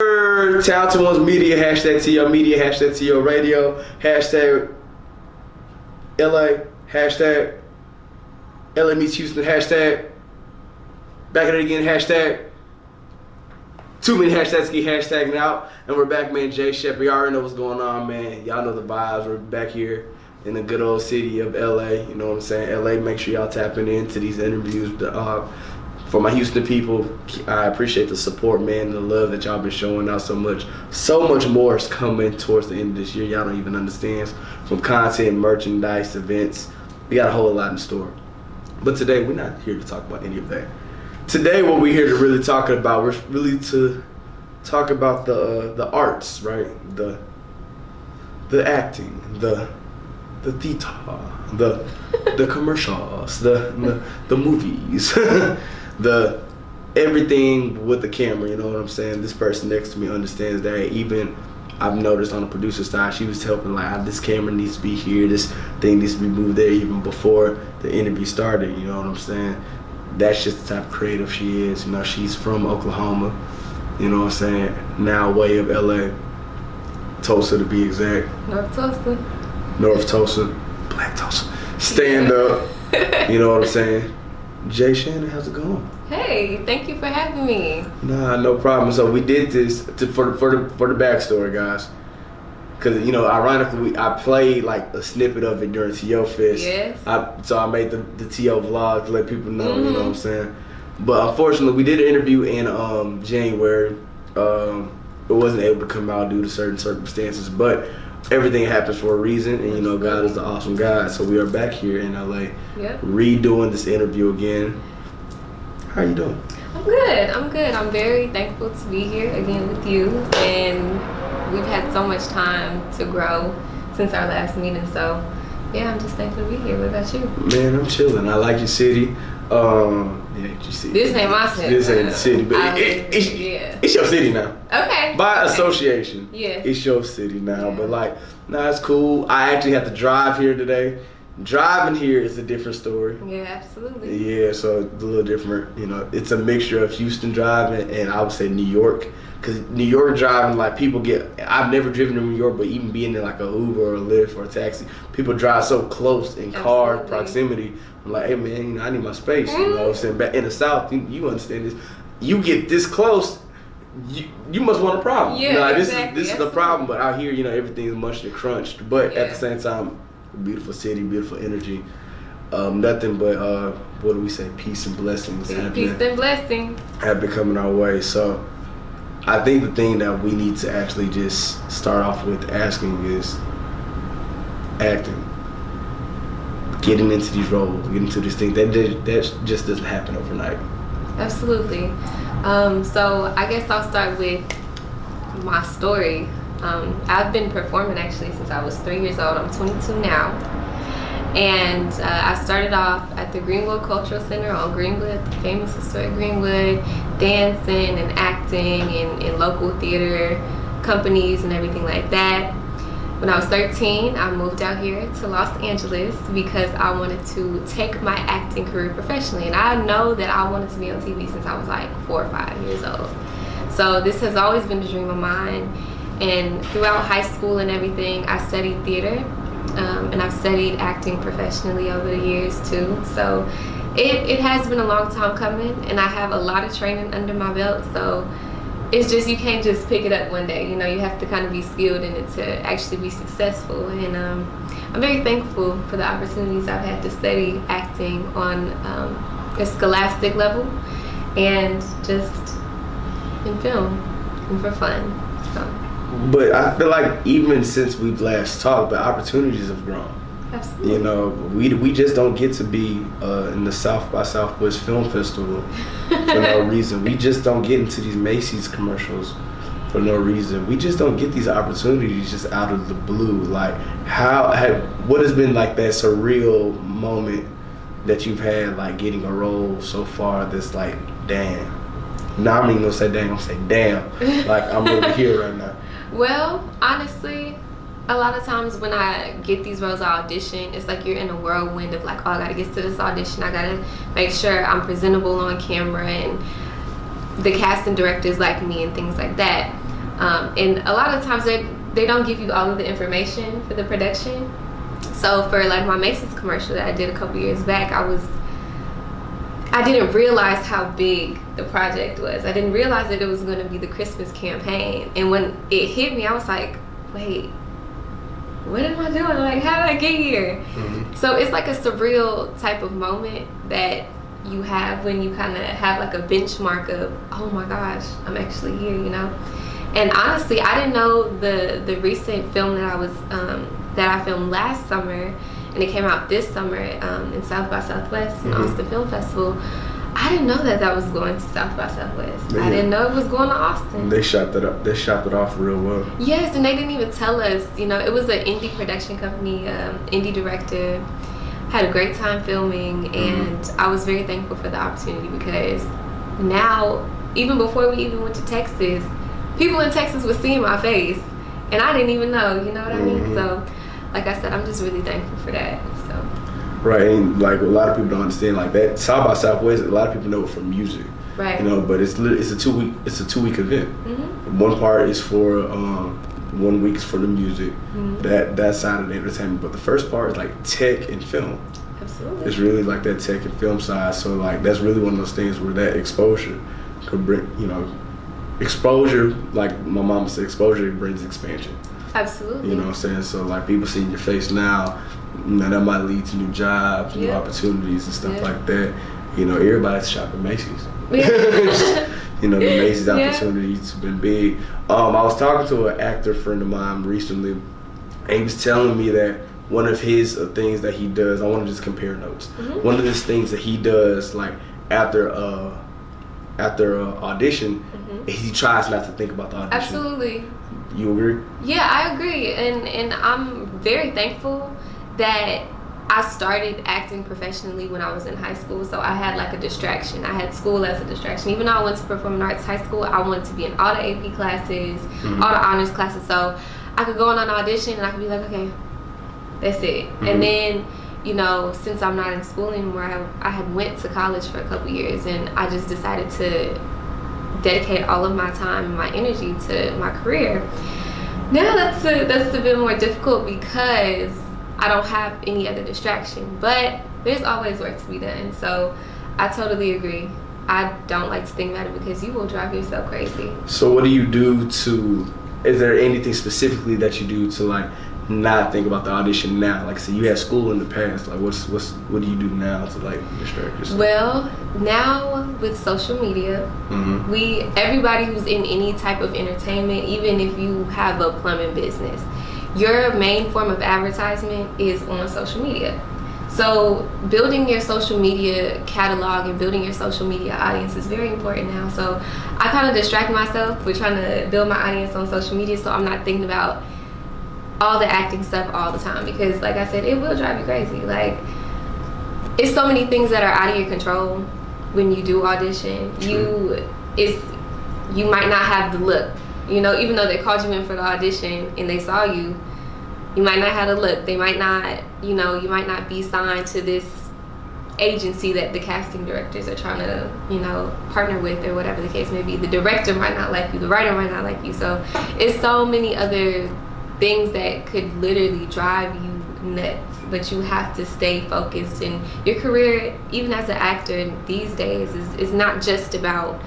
TalentedOnes Media, hashtag TO Media, hashtag TO Radio, hashtag LA, hashtag LA meets Houston, hashtag back at it again, hashtag too many hashtags keep hashtagging out. And we're back, man. Jay Shep, you already know what's going on, man. Y'all know the vibes. We're back here in the good old city of LA. You know what I'm saying? LA, make sure y'all tapping into these interviews. For my Houston people, I appreciate the support, man, the love that y'all been showing out so much. So much more is coming towards the end of this year. Y'all don't even understand. From content, merchandise, events, we got a whole lot in store. But today, we're not here to talk about any of that. Today, what we're here to really talk about, we're really to talk about the arts, right? The acting, the theater, the commercials, the movies. The everything with the camera, you know what I'm saying? This person next to me understands that. Even I've noticed on the producer side, she was helping like, this camera needs to be here, this thing needs to be moved there even before the interview started, you know what I'm saying? That's just the type of creative she is. You know, she's from Oklahoma, you know what I'm saying? Now way of LA, Tulsa to be exact. North Tulsa. North Tulsa, Black Tulsa. Stand up, you know what I'm saying? Jay Shannon, how's it going? Hey, thank you for having me. Nah, no problem. So we did this for the backstory, guys. Cause you know, ironically, I played like a snippet of it during TO Fest. Yes. So I made the TO vlog to let people know. You know what I'm saying? But unfortunately, we did an interview in January. It wasn't able to come out due to certain circumstances, but everything happens for a reason, and you know, God is the awesome God. So we are back here in LA, redoing this interview again. How are you doing? I'm good. I'm very thankful to be here again with you, and we've had so much time to grow since our last meeting. So yeah, I'm just thankful to be here. What about you? Man, I'm chilling. I like your city. Yeah, your city. This ain't my city. This ain't the city, but it's your city now. Okay. By association. Yeah. It's your city now, but like, nah, it's cool. I actually have to drive here today. Driving here is a different story. Yeah, absolutely. Yeah, so it's a little different. You know, it's a mixture of Houston driving and I would say New York. Because New York driving, like people I've never driven to New York, but even being in like a Uber or a Lyft or a taxi, people drive so close in car proximity. I'm like, hey man, you know, I need my space. You know what I'm saying? Back in the South, you understand this. You get this close, you must want a problem. Yeah, nah, exactly. This is the problem, but out here, you know, everything's mushed and crunched. But at the same time, beautiful city, beautiful energy. Nothing but what do we say? Peace and blessings. Peace and blessings have been coming our way. So I think the thing that we need to actually just start off with asking is acting. Getting into these roles, getting into these things. That just doesn't happen overnight. Absolutely. So I guess I'll start with my story. I've been performing actually since I was 3 years old. I'm 22 now. And I started off at the Greenwood Cultural Center on Greenwood, the famous historic Greenwood, dancing and acting in local theater companies and everything like that. When I was 13, I moved out here to Los Angeles because I wanted to take my acting career professionally. And I know that I wanted to be on TV since I was like 4 or 5 years old. So this has always been a dream of mine. And throughout high school and everything, I studied theater. And I've studied acting professionally over the years too. So it has been a long time coming, and I have a lot of training under my belt. So it's just, you can't just pick it up one day. You know, you have to kind of be skilled in it to actually be successful. And I'm very thankful for the opportunities I've had to study acting on a scholastic level and just in film and for fun. So. But I feel like even since we've last talked, the opportunities have grown. Absolutely. You know, we just don't get to be in the South by Southwest Film Festival for no reason. We just don't get into these Macy's commercials for no reason. We just don't get these opportunities just out of the blue. Like, what has been like that surreal moment that you've had, like getting a role so far that's like, damn. Now I'm even gonna say damn, I'm gonna say damn. Like, I'm really here right now. Well, honestly, a lot of times when I get these roles, I audition, it's like you're in a whirlwind of like, oh, I gotta get to this audition, I gotta make sure I'm presentable on camera, and the casting directors like me and things like that. And a lot of times they don't give you all of the information for the production. So for like my Macy's commercial that I did a couple years back, I didn't realize how big the project was. I didn't realize that it was going to be the Christmas campaign. And when it hit me, I was like, wait, what am I doing? Like, how did I get here? Mm-hmm. So it's like a surreal type of moment that you have when you kind of have like a benchmark of, oh my gosh, I'm actually here, you know? And honestly, I didn't know the recent film that I filmed last summer, and it came out this summer in South by Southwest in Austin Film Festival. I didn't know that was going to South by Southwest. I didn't know it was going to Austin. They shopped it off real well. Yes, and they didn't even tell us. You know, it was an indie production company, indie director. Had a great time filming, and I was very thankful for the opportunity, because now, even before we even went to Texas, people in Texas were seeing my face, and I didn't even know. You know what I mean? So, like I said, I'm just really thankful for that. So. Right, and like a lot of people don't understand, like that South by Southwest, a lot of people know it from music. Right. You know, but it's a 2-week event. Mm-hmm. One part is for 1 week is for the music, that side of the entertainment. But the first part is like tech and film. Absolutely. It's really like that tech and film side. So like that's really one of those things where that exposure could bring, you know, exposure, like my mama said, exposure brings expansion. Absolutely. You know what I'm saying? So like people seeing your face now, that might lead to new jobs, new opportunities and stuff like that. You know, everybody's shopping Macy's. You know, the Macy's opportunities have been big. I was talking to an actor friend of mine recently, and he was telling me that one of his things that he does, I want to just compare notes. One of his things that he does, like after audition, he tries not to think about the audition. Absolutely. You agree? Yeah, I agree, and I'm very thankful that I started acting professionally when I was in high school, so I had like a distraction. I had school as a distraction. Even though I went to performing arts high school, I wanted to be in all the AP classes, all the honors classes, so I could go on an audition and I could be like, okay, that's it. And then, you know, since I'm not in school anymore, I had went to college for a couple years, and I just decided to dedicate all of my time and my energy to my career. Now that's a bit more difficult because I don't have any other distraction, but there's always work to be done. So I totally agree. I don't like to think about it because you will drive yourself crazy. So what do you do is there anything specifically that you do to like not think about the audition now? Like I said, you had school in the past. Like what do you do now to like distract yourself? Well, now with social media, everybody who's in any type of entertainment, even if you have a plumbing business, your main form of advertisement is on social media. So building your social media catalog and building your social media audience is very important now. So I kind of distract myself with trying to build my audience on social media, so I'm not thinking about all the acting stuff all the time, because like I said, it will drive you crazy. Like, it's so many things that are out of your control when you do audition. You might not have the look. You know, even though they called you in for the audition and they saw you, you might not have a look. They might not, you know, you might not be signed to this agency that the casting directors are trying to, you know, partner with, or whatever the case may be. The director might not like you. The writer might not like you. So it's so many other things that could literally drive you nuts. But you have to stay focused. And your career, even as an actor these days, is not just about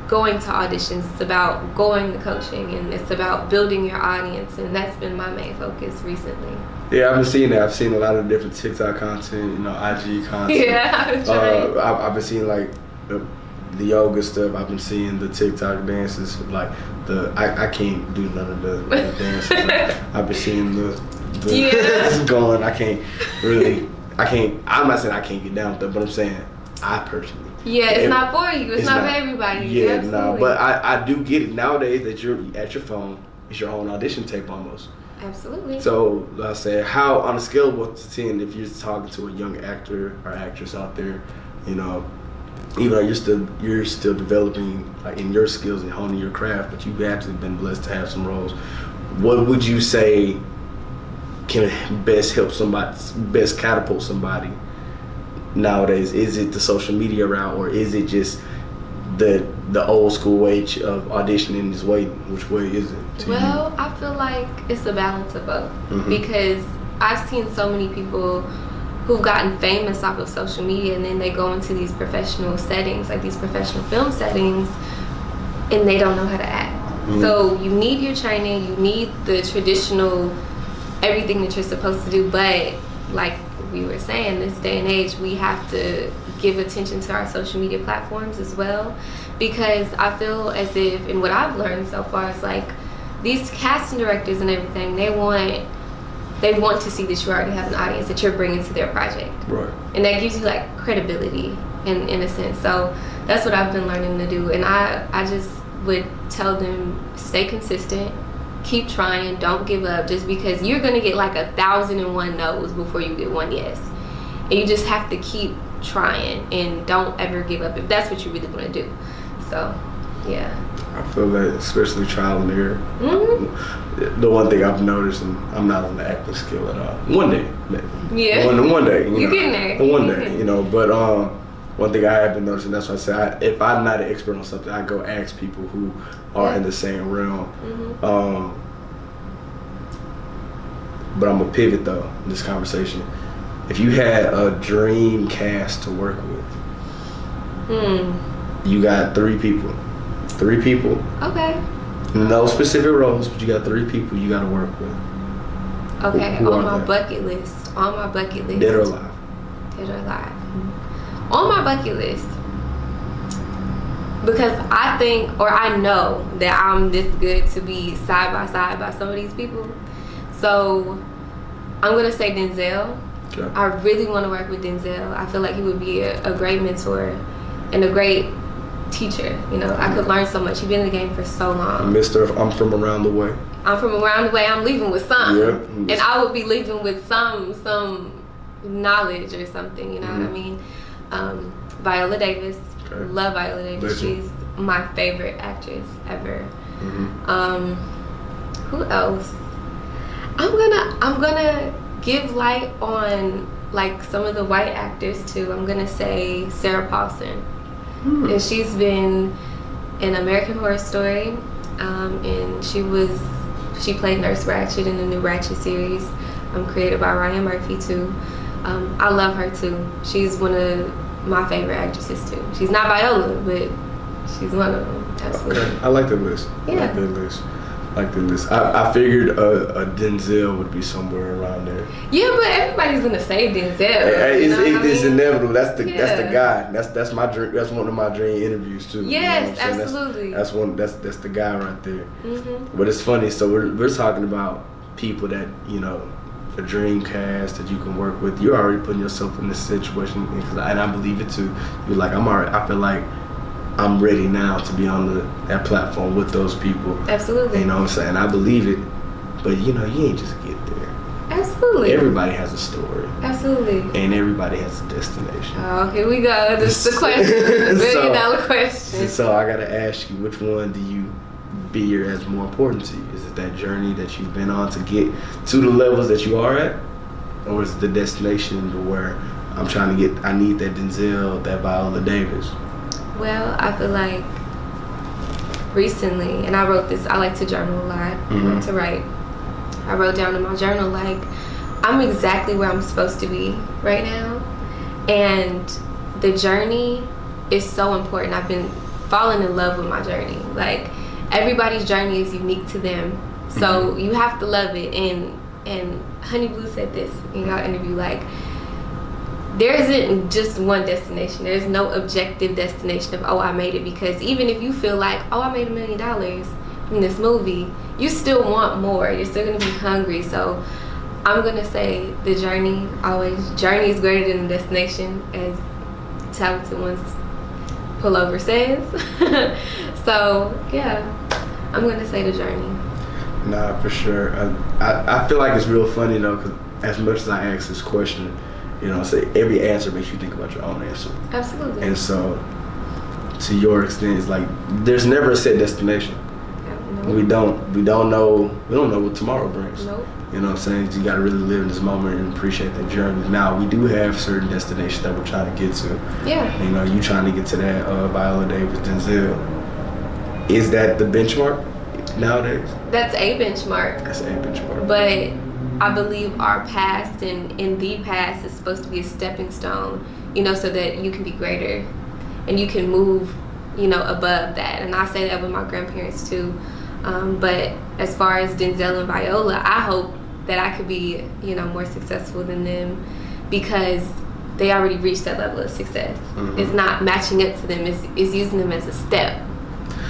going to auditions. It's about going to coaching, and it's about building your audience, and that's been my main focus recently. Yeah, I've been seeing that. I've seen a lot of different TikTok content, you know, IG content. Yeah, I've been seeing like the yoga stuff. I've been seeing the TikTok dances. Like I can't do none of the dances. I've been seeing the going. I'm not saying I can't get down with that, but I'm saying I personally. Yeah, it's not for you. It's not for everybody. Yeah, no, but I do get it nowadays that you're at your phone. It's your own audition tape almost. Absolutely. So I say, how on a scale of 1 to 10, if you're talking to a young actor or actress out there, you know, even though you're still developing like in your skills and honing your craft, but you've actually been blessed to have some roles, what would you say can best help somebody, best catapult somebody nowadays? Is it the social media route, or is it just the the old school way of auditioning is waiting? Which way is it to Well, I feel like it's a balance of both because I've seen so many people who've gotten famous off of social media, and then they go into these professional settings, like these professional film settings, and they don't know how to act. So you need your training, you need the traditional everything that you're supposed to do, but like we were saying, this day and age, we have to give attention to our social media platforms as well, because I feel as if, and what I've learned so far is like these casting directors and everything, they want to see that you already have an audience that you're bringing to their project, right? And that gives you like credibility in a sense. So that's what I've been learning to do, and I just would tell them, stay consistent, keep trying, don't give up, just because you're gonna get like 1,001 no's before you get one yes, and you just have to keep trying and don't ever give up if that's what you really want to do. So yeah, I feel that, especially trial and error. The one thing I've noticed, and I'm not on the acting skill at all. One day, maybe. Yeah. One day. You getting there. One day, you know. But one thing I have been noticing, that's why I say, if I'm not an expert on something, I go ask people who are in the same realm. But I'm gonna pivot though in this conversation. If you had a dream cast to work with, you got 3 people. 3 people. Okay. No specific roles, but you got 3 people you got to work with. Okay, Who on are my bucket list. On my bucket list. Dead or alive? Dead or alive. On my bucket list. Because I think, or I know that I'm this good to be side by side by some of these people. So I'm going to say Denzel. Okay. I really want to work with Denzel. I feel like he would be a great mentor and a great teacher. You know, I could learn so much. He's been in the game for so long. Mr. I'm from around the way. I'm from around the way. I'm leaving with some. Yeah. And I would be leaving with some knowledge or something, you know what I mean? Viola Davis. Okay. Love Viola Davis. Legend. She's my favorite actress ever. Who else? I'm gonna give light on like some of the white actors too. I'm gonna say Sarah Paulson. And she's been in American Horror Story, and she played Nurse Ratched in the new Ratched series, created by Ryan Murphy too. I love her too. She's one of my favorite actresses too. She's not Viola, but she's one of them. Absolutely. Okay, I like the list. Yeah. I like the list. I figured a Denzel would be somewhere around there. Yeah, but everybody's gonna say Denzel. It's inevitable. That's the Yeah. guy. That's my dream. That's one of my dream interviews too. Yes, you know what I'm saying? absolutely. That's the guy right there. But it's funny. So we're talking about people that, you know, a dream cast that you can work with. You're already putting yourself in this situation, and I believe it too. You're like, I feel like I'm ready now to be on that platform with those people. Absolutely. You know what I'm saying? I believe it, but you know, you ain't just get there. Absolutely. Everybody has a story. Absolutely. And everybody has a destination. Oh, here we go. This is the question. The $1 million question. So I gotta ask you, which one do you feel as more important to you? Is it that journey that you've been on to get to the levels that you are at? Or is it the destination to where I need that Denzel, that Viola Davis? Well, I feel like recently, and I wrote this, I like to journal a lot. I like to write. I wrote down in my journal, like, I'm exactly where I'm supposed to be right now. And the journey is so important. I've been falling in love with my journey. Like, everybody's journey is unique to them. So you have to love it. And Honey Blue said this in our interview, like, there isn't just one destination. There's no objective destination of, oh, I made it. Because even if you feel like, oh, I made $1 million in this movie, you still want more. You're still gonna be hungry. So I'm gonna say the journey is greater than the destination, as TalentedOnes pullover says. So yeah, I'm gonna say the journey. Nah, for sure. I feel like it's real funny though, because as much as I ask this question, you know, say every answer makes you think about your own answer. Absolutely. And so, to your extent, it's like there's never a set destination. No. We don't know what tomorrow brings. Nope. You know what I'm saying? You got to really live in this moment and appreciate that journey. Now, we do have certain destinations that we're trying to get to. Yeah. You know, you trying to get to that Viola Davis, Denzel. Is that the benchmark nowadays? That's a benchmark. That's a benchmark. But I believe our past and in the past is supposed to be a stepping stone, you know, so that you can be greater and you can move, you know, above that. And I say that with my grandparents too. But as far as Denzel and Viola, I hope that I could be, you know, more successful than them because they already reached that level of success. Mm-hmm. It's not matching up to them. It's using them as a step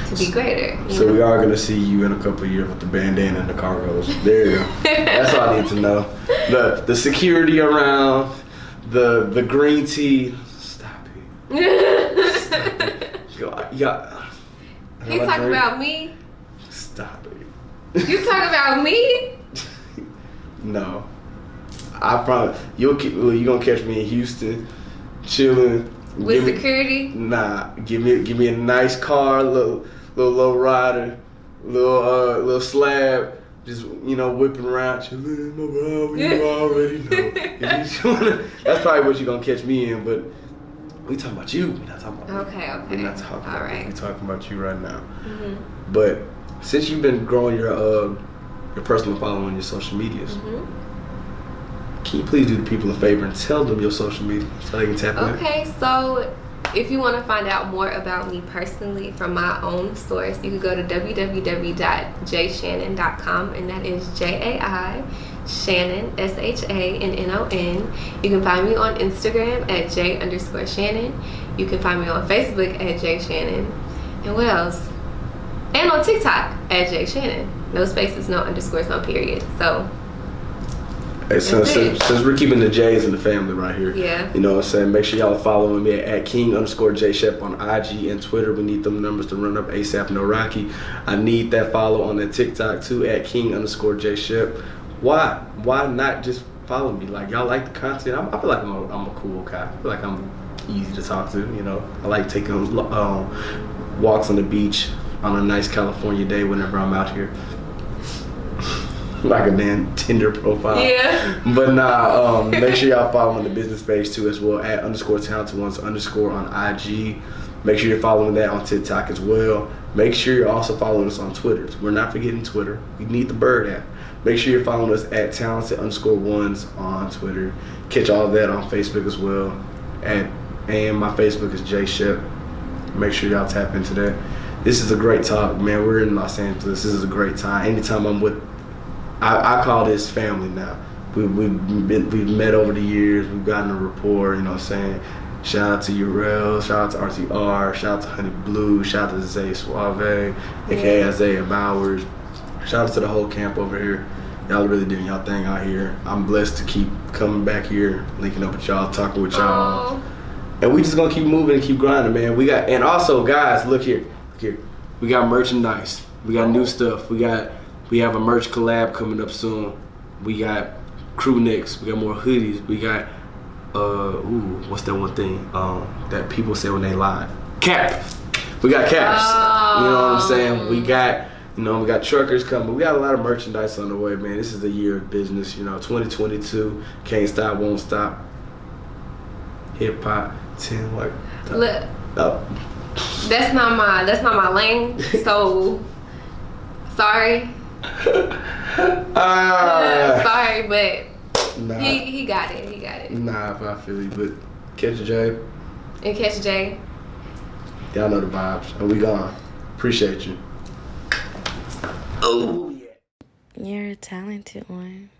to be greater. So we are going to see you in a couple of years with the bandana and the cargos. There you go. That's all I need to know. The security around, the green tea. Stop it. Stop it. You talking about me? Stop it. You talking about me? No. I promise. You're going to catch me in Houston, chilling. With security? Nah. Give me a nice car, little low rider, little slab, just, you know, whipping around, chilling, my bro, you already know. That's probably what you're gonna catch me in, but we talking about you. We're not talking about Okay. We're not talking All about right. We're talking about you right now. Mm-hmm. But since you've been growing your personal following on your social medias, can you please do the people a favor and tell them your social media so they can tap in? Okay, so if you want to find out more about me personally from my own source, you can go to www.jayshannon.com, and that is Jai Shannon, SHANNON. You can find me on Instagram at J_Shannon. You can find me on Facebook at Jay Shannon. And what else? And on TikTok at Jay Shannon. No spaces, no underscores, no period. So hey, since we're keeping the J's in the family right here, you know what I'm saying, make sure y'all are following me at King_J_Shep on IG and Twitter. We need them numbers to run up ASAP, no Rocky. I need that follow on that TikTok too at King_J_Shep. Why not just follow me? Like, y'all like the content. I feel like I'm a cool guy. I feel like I'm easy to talk to, you know. I like taking walks on the beach on a nice California day whenever I'm out here. Like a damn Tinder profile. Yeah. But nah, make sure y'all follow on the business page too as well at _TalentedOnes_ on IG. Make sure you're following that on TikTok as well. Make sure you're also following us on Twitter. We're not forgetting Twitter. We need the Bird app. Make sure you're following us at Talented_Ones on Twitter. Catch all of that on Facebook as well. And my Facebook is Jay Shep. Make sure y'all tap into that. This is a great talk, man. We're in Los Angeles. This is a great time. Anytime I'm with, I call this family now. We've met over the years. We've gotten a rapport, you know what I'm saying? Shout out to Urel, shout out to RTR, shout out to Honey Blue, shout out to Zay Suave, aka Isaiah Bowers. Shout out to the whole camp over here. Y'all really doing y'all thing out here. I'm blessed to keep coming back here, linking up with y'all, talking with y'all. Aww. And we just gonna keep moving and keep grinding, man. And also, guys, look here. We got merchandise. We got new stuff. We have a merch collab coming up soon. We got crew necks. We got more hoodies. We got what's that one thing that people say when they live? Cap. We got caps. Oh. You know what I'm saying? We got truckers coming. We got a lot of merchandise on the way, man. This is the year of business. You know, 2022. Can't stop, won't stop. Hip hop 10 what? Look. Oh. That's not my lane. So sorry. Sorry, but nah. He got it. Nah, I feel you, but catch Jay. And catch Jay. Y'all know the vibes. And we gone. Appreciate you. Oh yeah. You're a talented one.